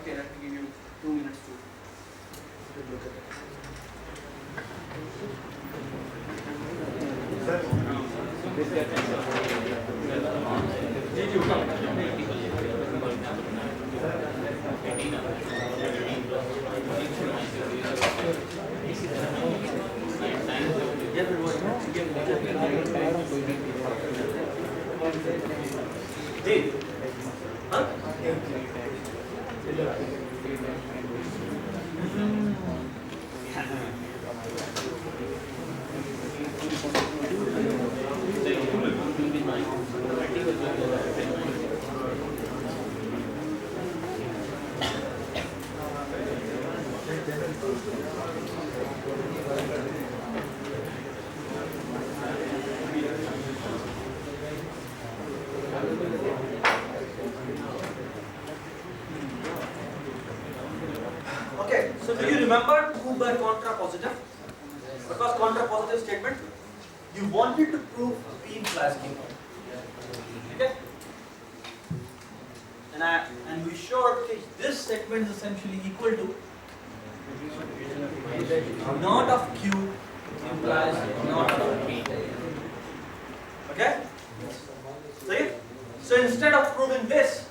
Okay, let me give you 2 minutes to look at it. Did you come? Did? Huh? Okay, so do you remember proof by contrapositive? Because contrapositive statement, you wanted to prove P implies Q. Okay? And we showed that this segment is essentially equal to not of Q implies not of P. Okay? See? So instead of proving this,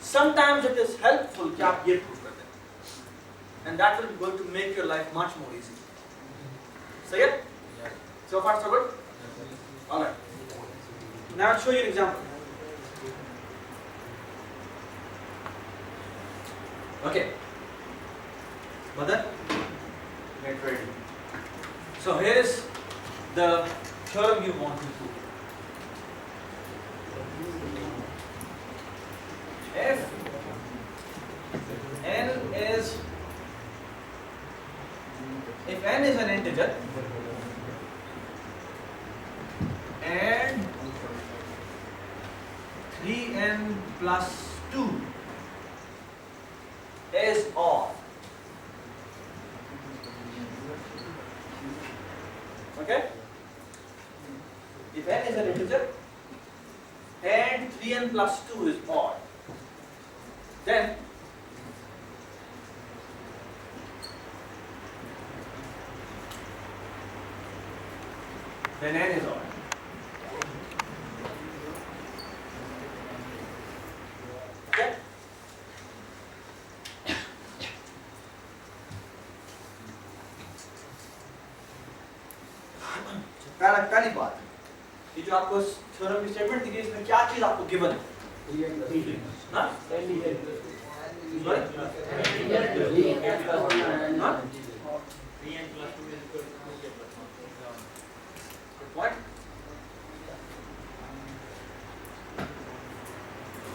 sometimes it is helpful कि आप ये prove करते हैं, and that will be going to make your life much more easy. See it? So far so good? Alright. Now I'll show you an example. Okay. Mother, get ready. So here is the theorem you want to prove. If n is an integer and 3n plus 2 is odd. Okay? If n is an integer and 3n plus 2 is odd, then n is odd. Okay? पहली बात, ये जो आपको theorem की statement दिखी है, इसमें क्या चीज आपको गिवन है? हाँ? What?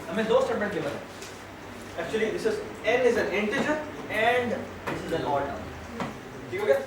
हमें दो स्टेटमेंट गिवन है. Actually, this is n is an integer and this is an odd number. ठीक हो गया?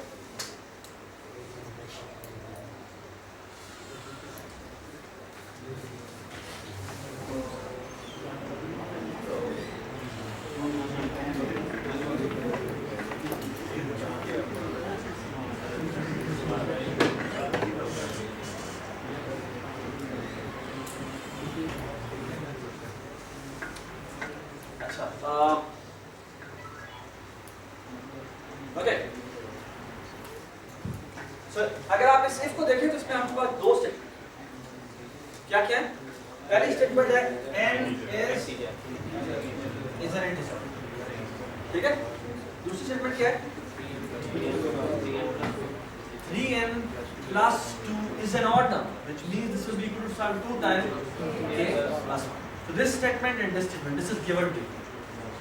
Okay. So, अगर आप इस if को देखें तो इसमें आपके पास दो स्टेटमेंट क्या क्या है? पहली स्टेटमेंट है n is an integer. ठीक है? दूसरी स्टेटमेंट क्या है? 3n plus 2 is an odd number, which means this will be equal to some 2 times k plus 1. So this statement and this statement, this is given to you.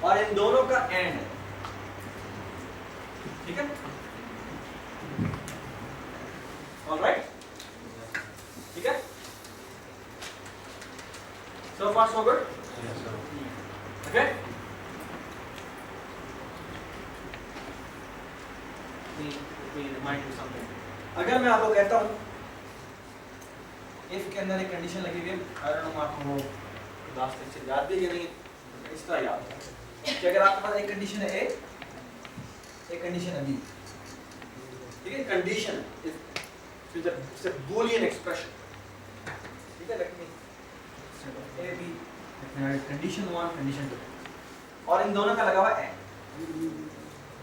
और इन दोनों का and है. ठीक है? All right? ठीक है? So far so good? Yes, sir. Okay? Let me remind you something. अगर मैं आपको कहता हूँ if के अंदर एक कंडीशन लगी हुई है, I don't know आपको वो लास्ट लेक्चर याद भी या नहीं, इस तरह याद है कि अगर आपके पास एक कंडीशन है A, एक कंडीशन है B. ठीक है? Condition is a boolean expression. ठीक है? Let me A B. Condition 1, condition 2. और इन दोनों का लगा हुआ एंड,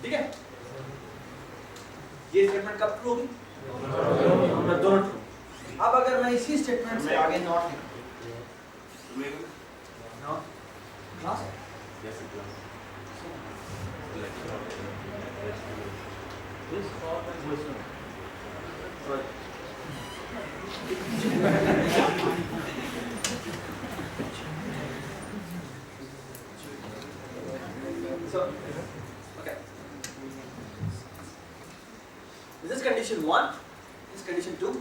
ठीक है? ये स्टेटमेंट कब ट्रू होगी? दोनों ट्रू। अब अगर मैं इसी स्टेटमेंट से आगे नॉट लिखूं, not class So, okay. This is condition 1, this is condition 2.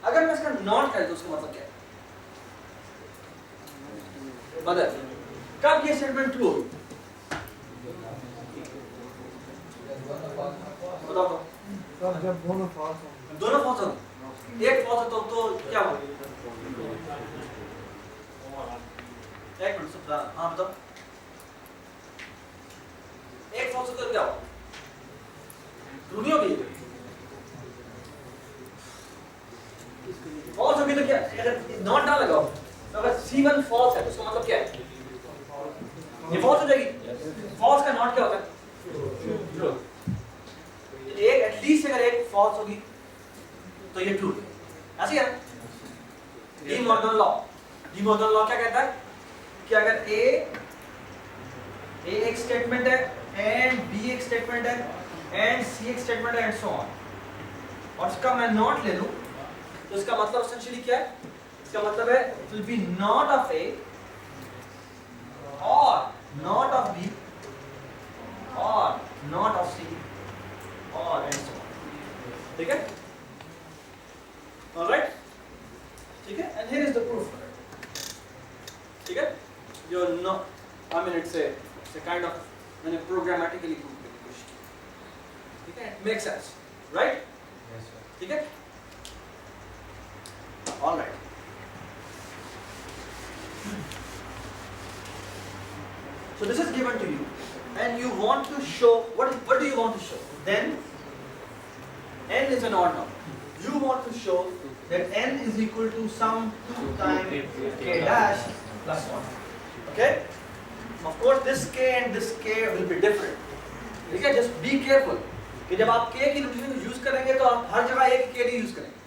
अगर मैं इसका नॉट कर दूं उसका मतलब क्या है? मतलब कब ये स्टेटमेंट ट्रू होगी? बताओ तो। जब दोनों फॉल्स हो। दोनों फॉल्स हो, एक फॉल्स हो तो क्या होगा? एक मिनट सब हाँ बताओ। एक फॉल्स हो तो क्या होगा? ट्रू नहीं होगी। फॉल्स होगी तो क्या? अगर नॉट ना लगाओ तो अगर C1 फॉल्स है तो उसका मतलब क्या है? ये फॉल्स हो जाएगी। फॉल्स का नॉट क्या होता है? ट्रू। एक एटलीस्ट अगर एक फॉल्स होगी तो ये ट्रू है, ऐसे है ना? डी मॉर्गन लॉ क्या कहता है कि अगर ए एक स्टेटमेंट है एंड बी एक स्टेटमेंट है एंड सी एक स्टेटमेंट है एंड सो ऑन, और इसका मैं नॉट ले लूं तो इसका मतलब एसेंशियली क्या है? इसका मतलब है it will be not of A और नॉट ऑफ बी और नॉट ऑफ सी और एंड सो ऑन, ठीक है? ऑलराइट, ठीक है? And here is the proof, ठीक है? जो no I mean it's a kind of मैंने प्रोग्रामेटिकली प्रूव करने की कोशिश की, ठीक है? It makes sense, right? ठीक है? Alright, so this is given to you and you want to show what do you want to show? Then n is an odd number. You want to show that n is equal to some 2 times k dash plus 1. Okay? Of course this k and this k will be different. ठीक है? Just be careful कि जब आप k की notation use करेंगे तो आप हर जगह एक k नहीं यूज करेंगे,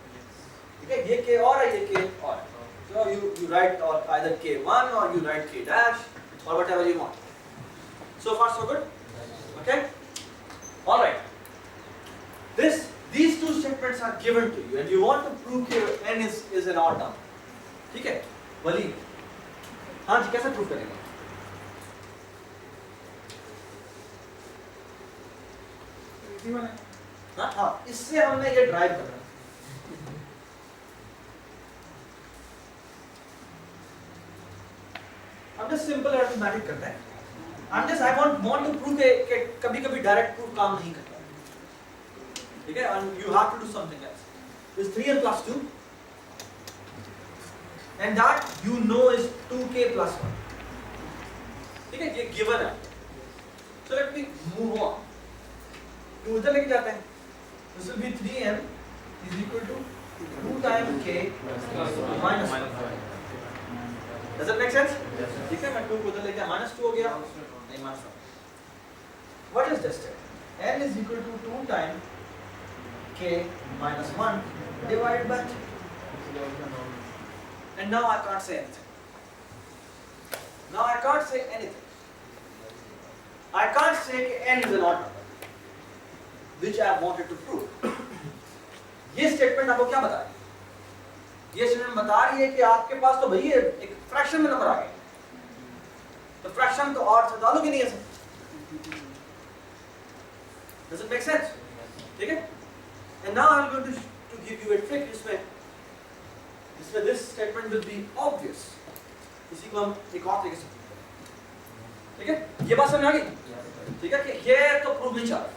ठीक है? ये k और है, ये k और है, so you write or either k1 or you write k dash or whatever you want. So far so good? Okay? All right. These two statements are given to you and you want to prove कि n is an odd number. ठीक है? वली, हाँ जी, कैसे prove करेंगे? हाँ, इससे हमने ये ड्राइव करना है। हम just simple arithmetic करते हैं। I want to prove कि कभी-कभी direct proof काम नहीं करता, ठीक है? And you have to do something else. This 3n plus 2, and that you know is 2k plus 1. ठीक है? ये given है. So let me move on. तो उधर लेके जाते हैं. This will be 3n is equal to 2 times k minus 1. Does that make sense? ठीक है? मैं 2 को उधर लेके minus 2 हो गया. नहीं minus 1. What is this step? n is equal to 2 times k minus 1 divided by 2. And now I can't say anything. Now I can't say anything. I can't say that n is an odd number, which I wanted to prove. ये statement आपको क्या बता रही है? ये statement बता रही है कि आपके पास तो भैया एक फ्रैक्शन में नंबर आ गए, तो फ्रैक्शन तो और से डालोगे नहीं ऐसे. Does it make sense? ठीक है? And now I'm going to give you a trick. इसमें this statement will be obvious. इसी को हम एक और तरीके से prove करेंगे. ठीक है? ये बात समझ आ गई? ठीक है कि ये तो प्रूव नहीं चाहता.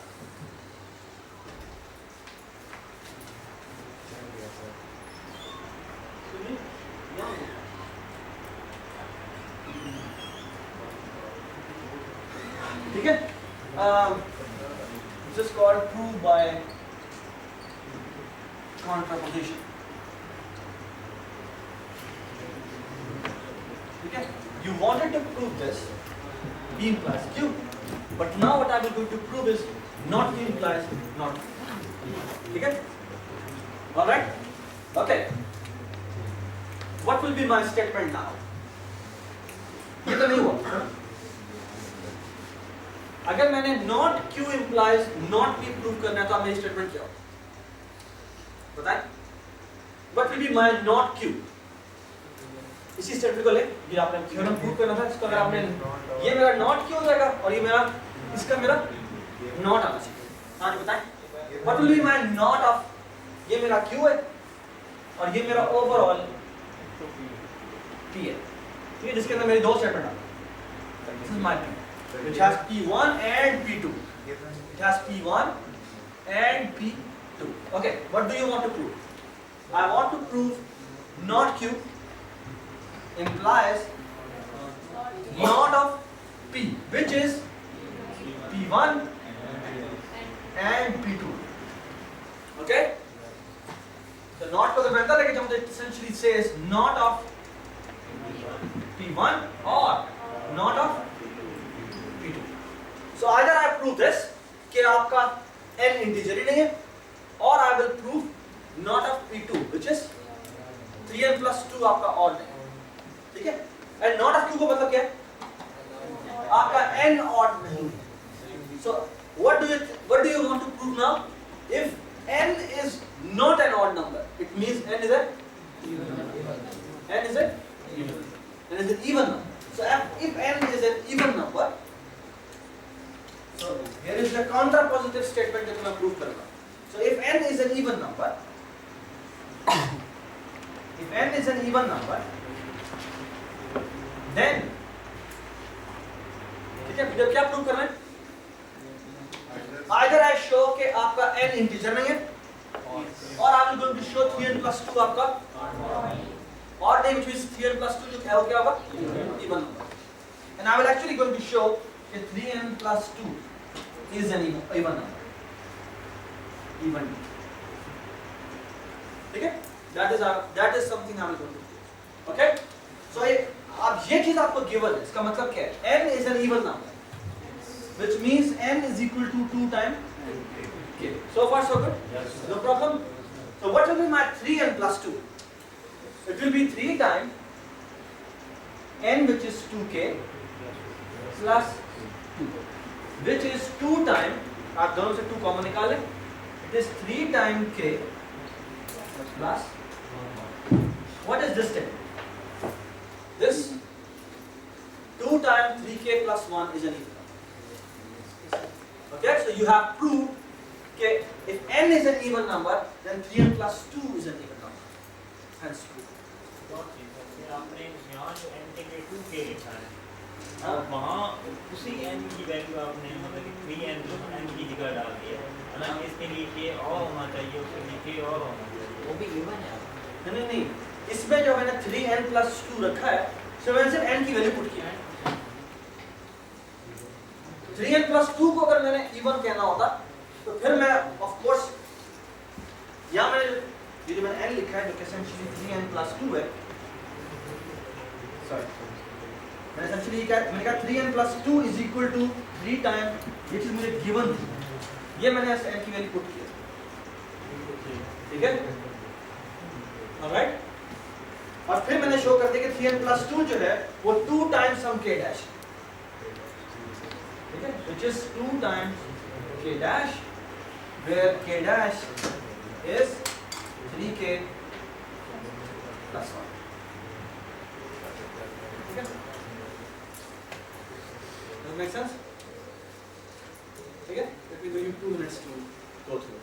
ठीक है? This is called proof by contraposition. ठीक है? You wanted to prove this P implies Q. But now what I will going to prove is not Q implies not Q. Okay? Alright? Okay. What will be my statement now? ये तो नहीं हुआ. अगर मैंने not Q implies not P prove करना है तो मेरी स्टेटमेंट क्या हो? बताएं? What will be my not Q? इसी स्टेटमेंट को ले, ये आपने थ्योरम प्रूव करना था, इसको अगर आपने ये मेरा not Q हो जाएगा और ये मेरा इसका मेरा not आना चाहिए. हाँ जी बताएं? What will be my not of, ये मेरा Q है और ये मेरा overall P है. ठीक है, जिसके अंदर मेरी दो स्टेटमेंट आती हैं. This is my P, which has P1 and P2. It has P1 and P2. Okay, what do you want to prove? I want to prove not Q implies not of P, which is P1 and P2. Okay? So not को तो बनता लेकिन जब it essentially says not of P1 or not of P2. So either I prove this कि आपका n integer ही नहीं है, or I will prove not of P2, which is 3n plus 2 आपका odd है. ठीक है? And not of Q को मतलब क्या है? आपका n odd नहीं है. So what do you want to prove now? If n is not an odd number, it means n is an even number. N is an even number. So if n is an even number, so here is the contrapositive statement that मैं prove करूँगा. So if n is an even number, then ठीक है, मुझे क्या prove करना है? Either I show कि आपका n integer नहीं है, or I will going to show 3n plus 2 आपका odd नहीं, which means 3n plus 2 जो है वो क्या होगा? Even number. And I will actually going to show कि 3n plus 2 is an even number. Even. ठीक है? That is something I will going to do. Okay? So अब ये चीज आपको given है, इसका मतलब क्या है? n is an even number, which means n is equal to 2 times k. So far so good? Yes. No problem? So what will be my 3n plus 2? It will be 3 times n, which is 2k, plus 2, which is 2 times, आप दोनों से 2 common निकालें, it is 3 times k plus, what is this thing? This 2 times 3k plus 1 is an even number. Okay, so you have proved that if n is an even number, then 3n plus 2 is an even number. Hence true. आपने यहाँ जो n के लिए 2k लिखा है, और वहाँ उसी n की वैल्यू आपने मतलब कि 3n जो n की जगह डाल दिया है ना, इसके लिए k और होना चाहिए, उसके लिए k और होना चाहिए, वो भी even है. नहीं, इसमें जो मैंने 3n plus 2 रखा है, so मैंने सिर्फ n की वैल्यू पुट किया है. 3n plus 2 को अगर मैंने even कहना होता, तो फिर मैं of course यहाँ मैंने ये जो मैंने n लिखा है, जो कि essentially 3n plus 2 है, sorry, मैंने essentially मैंने कहा 3n plus 2 is equal to 3 times, ये चीज मुझे given थी, ये मैंने n की वैल्यू पुट किया. ठीक है? Alright? और फिर मैंने शो कर दिया कि 3n plus 2 जो है वो 2 times some k dash, ठीक है, which is 2 times k dash, where k dash is 3k plus 1. ठीक है? Does it make sense? ठीक है? Let me give you 2 minutes to go through.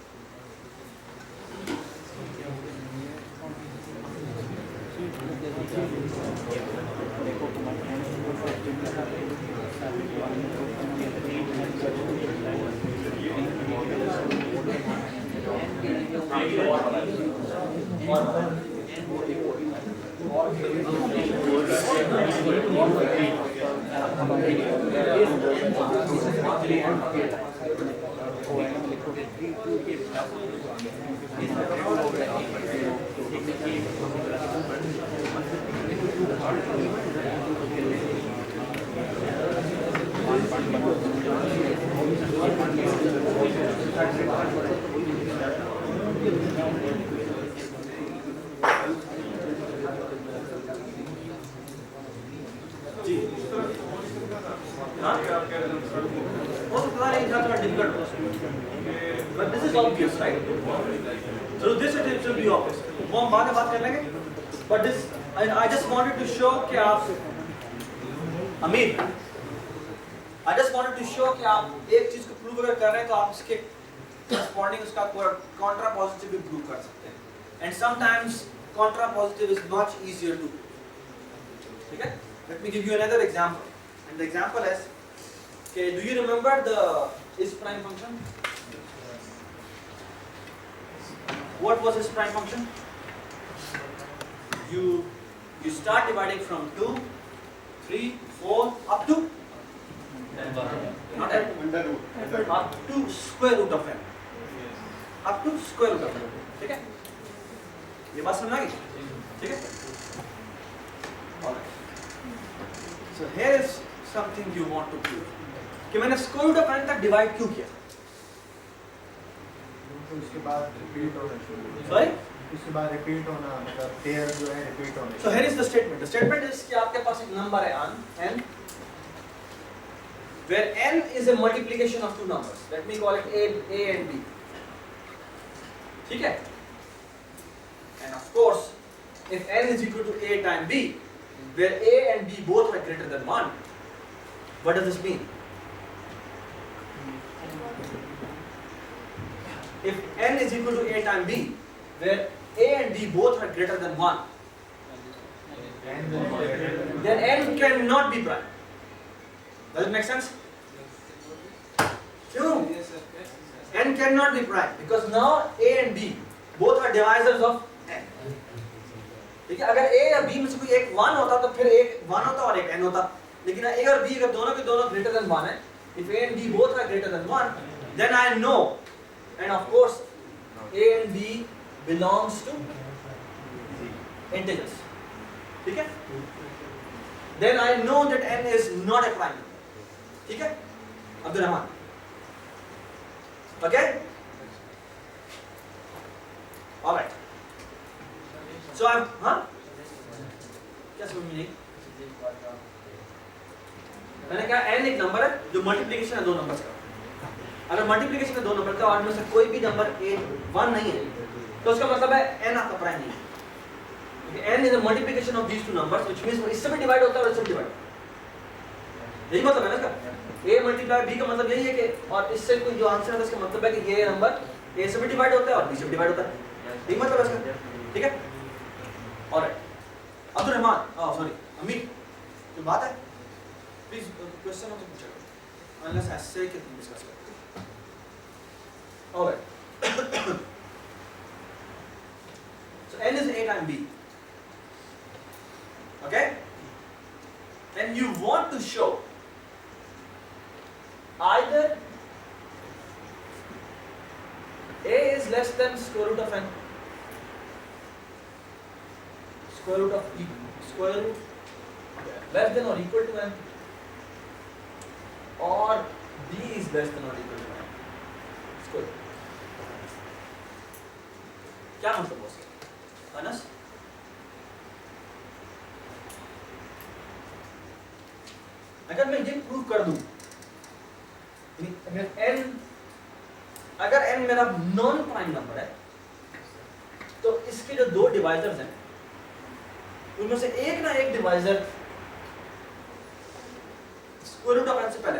जी हाँ वो तो पता नहीं था थोड़ा difficult but this is obvious right so this it should be obvious वो हम बाद में बात कर लेंगे but this I just wanted to show कि आप अमीर I just wanted to show कि आप एक चीज को प्रूव अगर कर रहे हैं तो आप इसके corresponding उसका contrapositive भी प्रूव कर सकते हैं and sometimes contrapositive is much easier to prove ठीक है let me give you another example and the example is okay do you remember the is prime function what was this prime function you start dividing from 2 3 4 up to not at Under root. up to square root of n up to square root of n ठीक है ये बात समझ आ गई ठीक है alright so here is something you want to prove कि मैंने square root of n तक divide क्यों किया तो उसके बाद रिपीट होना शुरू sorry उसके बाद रिपीट होना मतलब पेयर जो है रिपीट होना so here is the statement is कि आपके पास एक नंबर है n where n is a multiplication of two numbers let me call it a and b ठीक है and of course if n is equal to a times b where a and b both are greater than 1 what does this mean if n is equal to a times b where a and b both are greater than 1 then n cannot be prime does it make sense क्यों n cannot be prime because now a and b both are divisors of n ठीक है अगर a या b में से कोई एक 1 होता तो फिर एक 1 होता और एक n होता लेकिन a और b अगर दोनों के दोनों greater than 1 है if a and b both are greater than 1 then I know and of course a and b belongs to integers ठीक है then I know that n is not a prime number ठीक है Abdul Rahman okay all right so I'm हाँ क्या समझ में नहीं मैंने कहा n एक नंबर है जो मल्टीप्लिकेशन है दो नंबर्स का अगर मल्टीप्लिकेशन है दो नंबर का और में से कोई भी नंबर a1 नहीं है तो उसका मतलब है n आपका प्राइम नहीं है क्योंकि n is a multiplication of these two numbers which means इससे भी डिवाइड होता है और इससे भी डिवाइड यही मतलब है ना इसका a मल्टीप्लाई b का मतलब यही है कि और इससे कोई जो आंसर है इसका मतलब है कि ये नंबर a से भी डिवाइड होता है और b से भी डिवाइड होता है यही मतलब है इसका ठीक है ऑलराइट अब्दुल रहमान सॉरी अमीर जो बात है प्लीज क्वेश्चन हो तो पूछो अनलेस आई से कि तुम डिस्कस करो alright so n is a times b okay and you want to show either a is less than square root of n square root of less than or equal to n or b is less than or equal to n square क्या मतलब हो सकता है अनस अगर मैं ये prove कर दूं अगर n मेरा नॉन प्राइम नंबर है तो इसके जो दो डिवाइजर्स हैं उनमें से एक ना एक divisor square root of n से पहले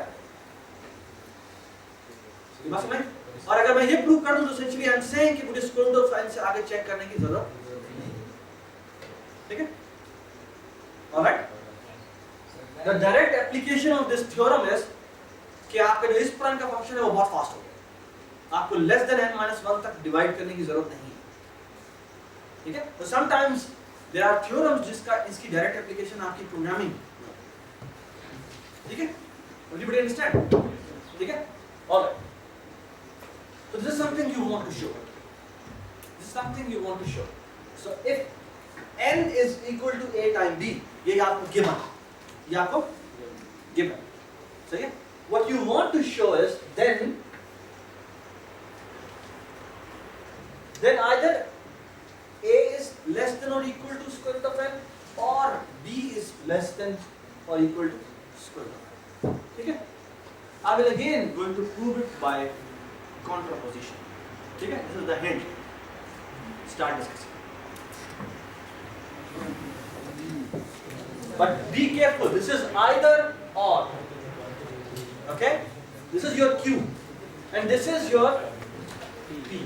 ये बात समझ और अगर मैं ये प्रूव कर दूं तो एसेंशियली आई एम सेइंग कि मुझे स्क्वायर रूट ऑफ n से आगे चेक करने की जरूरत नहीं ठीक है alright the direct application of this theorem is कि आपका जो इस प्राइम का फंक्शन है वो बहुत फास्ट हो गया आपको लेस देन n - 1 तक डिवाइड करने की जरूरत नहीं है ठीक है तो समटाइम्स देयर आर थ्योरम्स जिसका इसकी डायरेक्ट एप्लीकेशन आपकी प्रोग्रामिंग ठीक है एवरीबॉडी अंडरस्टैंड ठीक है alright so this is something you want to show this is something you want to show so if n is equal to a times b ये आपको given ये आपको given सही है what you want to show is then either A is less than or equal to square root of n, or B is less than or equal to square root of n. Okay? I will again going to prove it by contraposition. Okay? This is the hint. Start discussing. But be careful, this is either or. Okay? This is your Q and this is your P.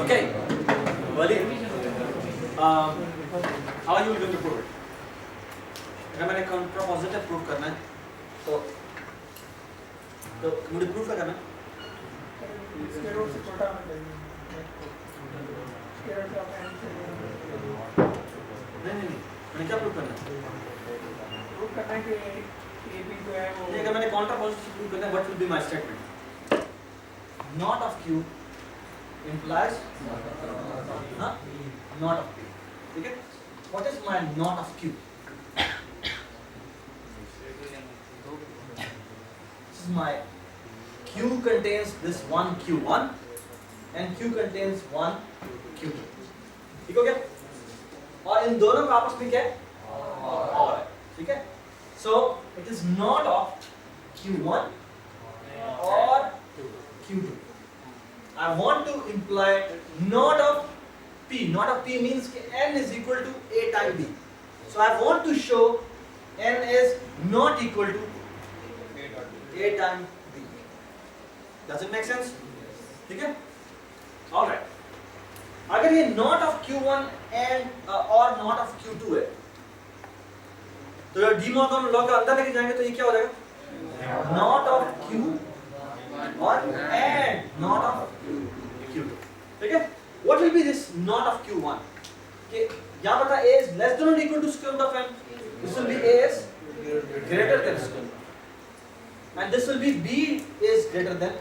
Okay, Wali, how are you going to prove it? अगर मैंने contrapositive prove करना है, तो मुझे prove क्या करना है? Square root से छोटा होना चाहिए। स्क्वायर रूट ऑफ n से नहीं, मैंने क्या prove करना है? प्रूव करना है कि a b जो है वो नहीं, अगर मैंने contrapositive prove करना है, what will be my statement? Not of Q implies not of P. ठीक है? What is my not of Q? This is my Q contains this one Q1 and Q contains one Q2. ठीक हो गया? और इन दोनों का आपस में क्या है? और है. ठीक है? So it is not of Q1 or Q2. I want to imply not of P. Not of P means n is equal to A times B. So I want to show n is not equal to A times B. Does it make sense? ठीक है? All right. अगर ये not of Q1 and or not of Q2 है, तो ये De Morgan law का अंदर लेके जाएंगे तो ये क्या हो जाएगा? Not of Q1 and not of Q2. ठीक है? What will be this not of Q1? कि यहाँ बता A is less than or equal to square root of n. This will be A is greater than square root. And this will be B is greater than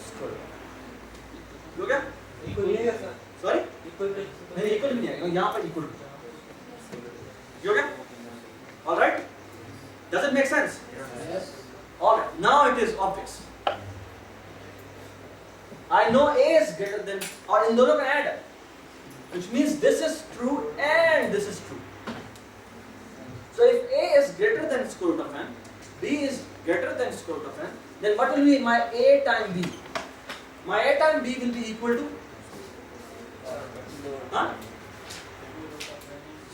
square root. हो गया? Equal नहीं है sir. Sorry? Equal नहीं equal नहीं है. यहाँ पर equal. हो गया? All right? Does it make sense? Yes. All right. Now it is obvious. I know A is greater than, और इन दोनों का add है, which means this is true and this is true. So if A is greater than square root of n, B is greater than square root of n, then what will be my A times B? My A times B will be equal to,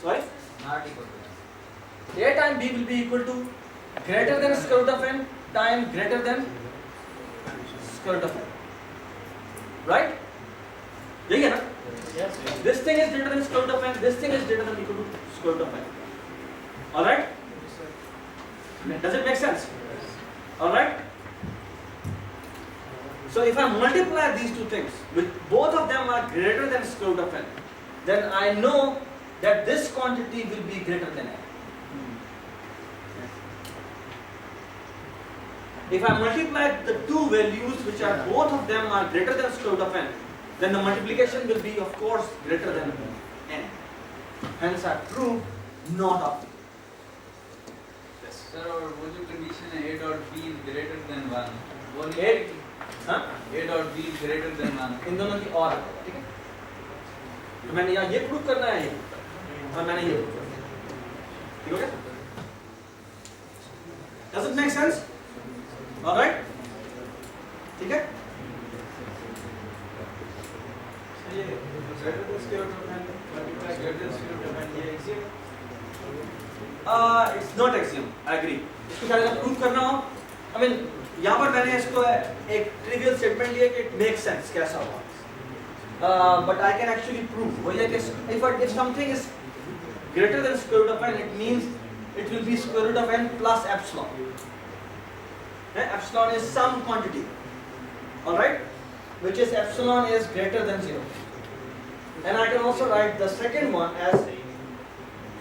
sorry? Not equal to. A times B will be equal to greater than square root of n times greater than square root of n. Right? यही है ना? Yes. This thing is greater than square root of n. This thing is greater than equal to square root of n. All right? Does it make sense? All right? So if I multiply these two things, with both of them are greater than square root of n, then I know that this quantity will be greater than n. If I multiply the two values which are both of them are greater than square root of n, then the multiplication will be of course greater than n. Hence I prove not of. Sir, और वो जो condition है a dot b is greater than 1, वो नहीं A, हाँ? a dot b is greater than 1. इन दोनों की और है, ठीक है? तो मैंने यहाँ ये प्रूव करना है और मैंने ये प्रूव करना है, ठीक हो गया? Does it make sense? All right? ठीक है? ये greater than square root of n, multiply greater than square root of n, ये axiom? It's not axiom, I agree. इसको शायद अगर प्रूव करना हो, I mean यहाँ पर मैंने इसको एक trivial statement लिया कि it makes sense कैसा होगा, but I can actually prove. वही है कि if something is greater than square root of n, it means it will be square root of n plus epsilon. Epsilon is some quantity, all right, which is epsilon is greater than 0. And I can also write the second one as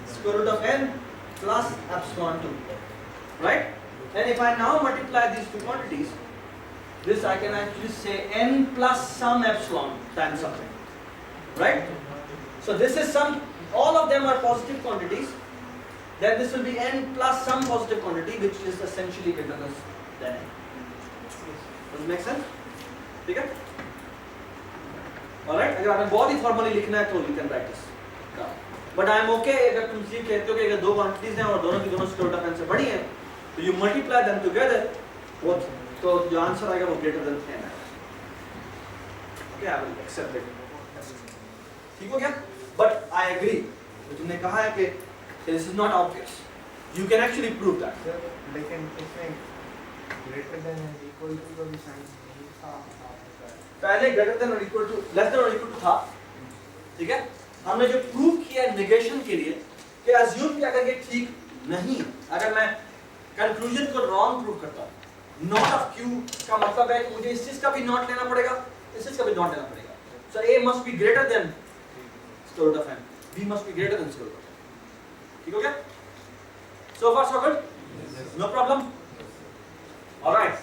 square root of n plus epsilon 2, right? And if I now multiply these two quantities, this I can actually say n plus some epsilon times something, right? So this is some, all of them are positive quantities, then this will be n plus some positive quantity which is essentially greater than n. Does it make sense? ठीक है? Alright, अगर आपने बहुत ही formally लिखना है तो you can write this down. But I am okay अगर तुम ये कहते हो कि अगर दो quantities हैं और दोनों की दोनों square root of n से बड़ी हैं, तो you multiply them together, वो तो जो आंसर आएगा वो greater than n आएगा. Okay, I will accept it. ठीक हो गया? But I agree. तो तुमने कहा है कि this is not obvious. You can actually prove that. Sir, लेकिन इसमें greater than and equal to का भी sign नहीं था आपका. पहले greater than or equal to, less than or equal to था, ठीक है? हमने जो प्रूव किया नेगेशन के लिए कि assume कि अगर ये ठीक नहीं, अगर मैं कंक्लूजन को रॉन्ग प्रूव करता हूँ, नॉट ऑफ क्यू का मतलब है कि मुझे इस चीज का भी नॉट लेना पड़ेगा, इस चीज का भी नॉट लेना पड़ेगा. So A must be greater than square root of n, B must be greater than square root of n. ठीक हो गया? So far so good? No problem? All right.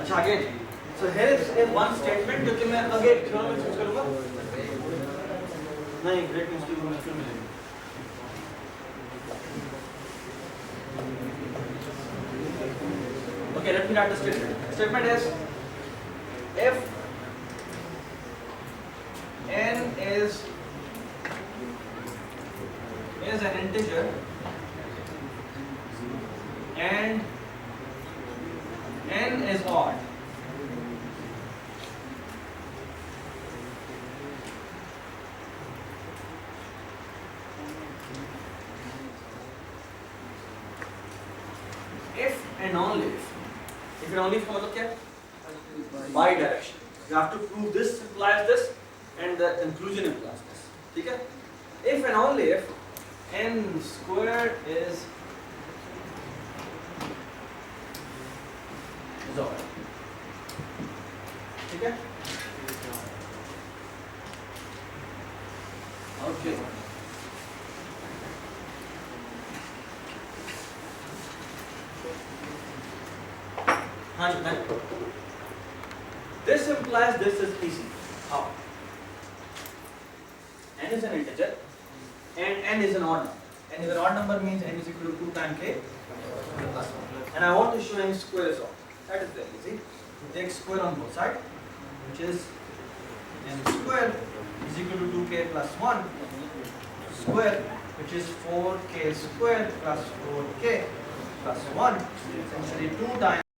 अच्छा आगे. So here is one statement जो कि मैं आगे theorem में यूज करूँगा. नहीं, ग्रेट न्यूज़ की मुश्किल मिलेगी. Okay, let me write the statement. The statement is if n is an integer and n is odd, if and only if and only if का मतलब क्या है? Bi-direction. You have to prove this implies this and the conclusion implies this. ठीक है? If and only if n squared is odd. ठीक है? Okay. हाँ जी बताएं. This implies this is easy. How? N is an integer and n is an odd number. N is an odd number means n is equal to 2 times k plus 1. And I want to show n square is odd. That is very easy. Take square on both sides, which is n square is equal to 2k plus 1 square, which is 4k square plus 4k plus 1. Essentially 2 times